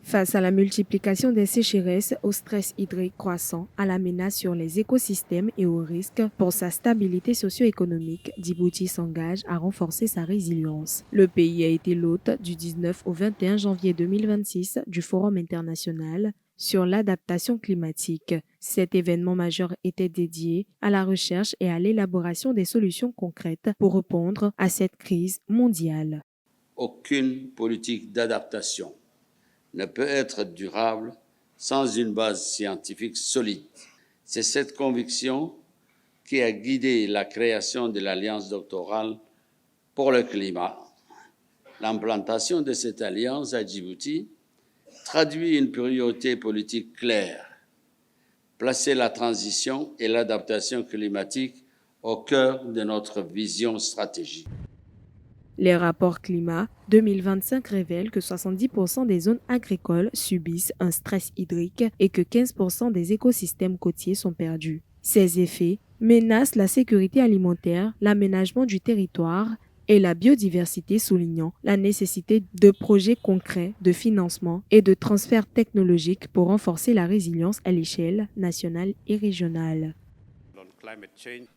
Face à la multiplication des sécheresses, au stress hydrique croissant, à la menace sur les écosystèmes et aux risques pour sa stabilité socio-économique, Djibouti s'engage à renforcer sa résilience. Le pays a été l'hôte du 19 au 21 janvier 2026 du Forum international sur l'adaptation climatique. Cet événement majeur était dédié à la recherche et à l'élaboration des solutions concrètes pour répondre à cette crise mondiale. Aucune politique d'adaptation ne peut être durable sans une base scientifique solide. C'est cette conviction qui a guidé la création de l'Alliance doctorale pour le climat. L'implantation de cette alliance à Djibouti traduit une priorité politique claire: placer la transition et l'adaptation climatique au cœur de notre vision stratégique. Les rapports climat 2025 révèlent que 70% des zones agricoles subissent un stress hydrique et que 15% des écosystèmes côtiers sont perdus. Ces effets menacent la sécurité alimentaire, l'aménagement du territoire et la biodiversité, soulignant la nécessité de projets concrets de financement et de transferts technologiques pour renforcer la résilience à l'échelle nationale et régionale.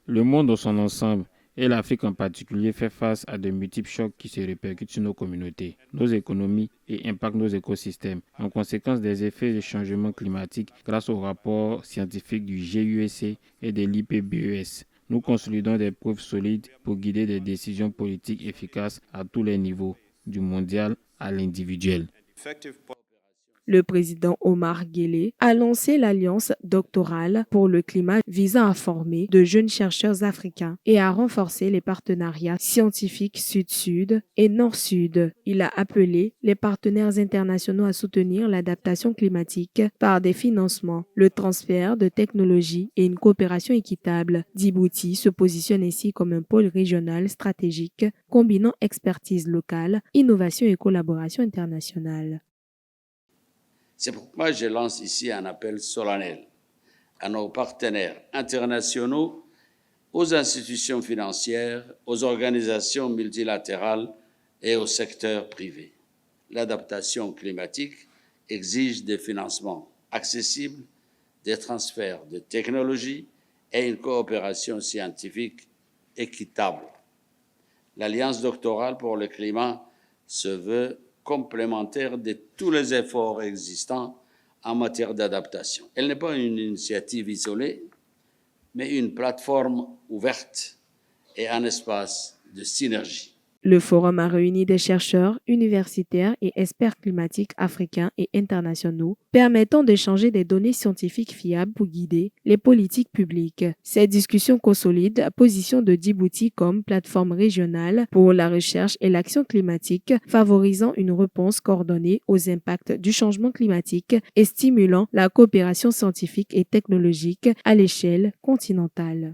Le monde dans son ensemble, et l'Afrique en particulier, fait face à de multiples chocs qui se répercutent sur nos communautés, nos économies et impactent nos écosystèmes. En conséquence des effets du changement climatique, grâce aux rapports scientifiques du GUEC et de l'IPBES, nous consolidons des preuves solides pour guider des décisions politiques efficaces à tous les niveaux, du mondial à l'individuel. Le président Omar Guelleh a lancé l'Alliance doctorale pour le climat visant à former de jeunes chercheurs africains et à renforcer les partenariats scientifiques sud-sud et nord-sud. Il a appelé les partenaires internationaux à soutenir l'adaptation climatique par des financements, le transfert de technologies et une coopération équitable. Djibouti se positionne ainsi comme un pôle régional stratégique combinant expertise locale, innovation et collaboration internationale. C'est pourquoi je lance ici un appel solennel à nos partenaires internationaux, aux institutions financières, aux organisations multilatérales et au secteur privé. L'adaptation climatique exige des financements accessibles, des transferts de technologies et une coopération scientifique équitable. L'Alliance doctorale pour le climat se veut complémentaire de tous les efforts existants en matière d'adaptation. Elle n'est pas une initiative isolée, mais une plateforme ouverte et un espace de synergie. Le forum a réuni des chercheurs, universitaires et experts climatiques africains et internationaux, permettant d'échanger des données scientifiques fiables pour guider les politiques publiques. Ces discussions consolident la position de Djibouti comme plateforme régionale pour la recherche et l'action climatique, favorisant une réponse coordonnée aux impacts du changement climatique et stimulant la coopération scientifique et technologique à l'échelle continentale.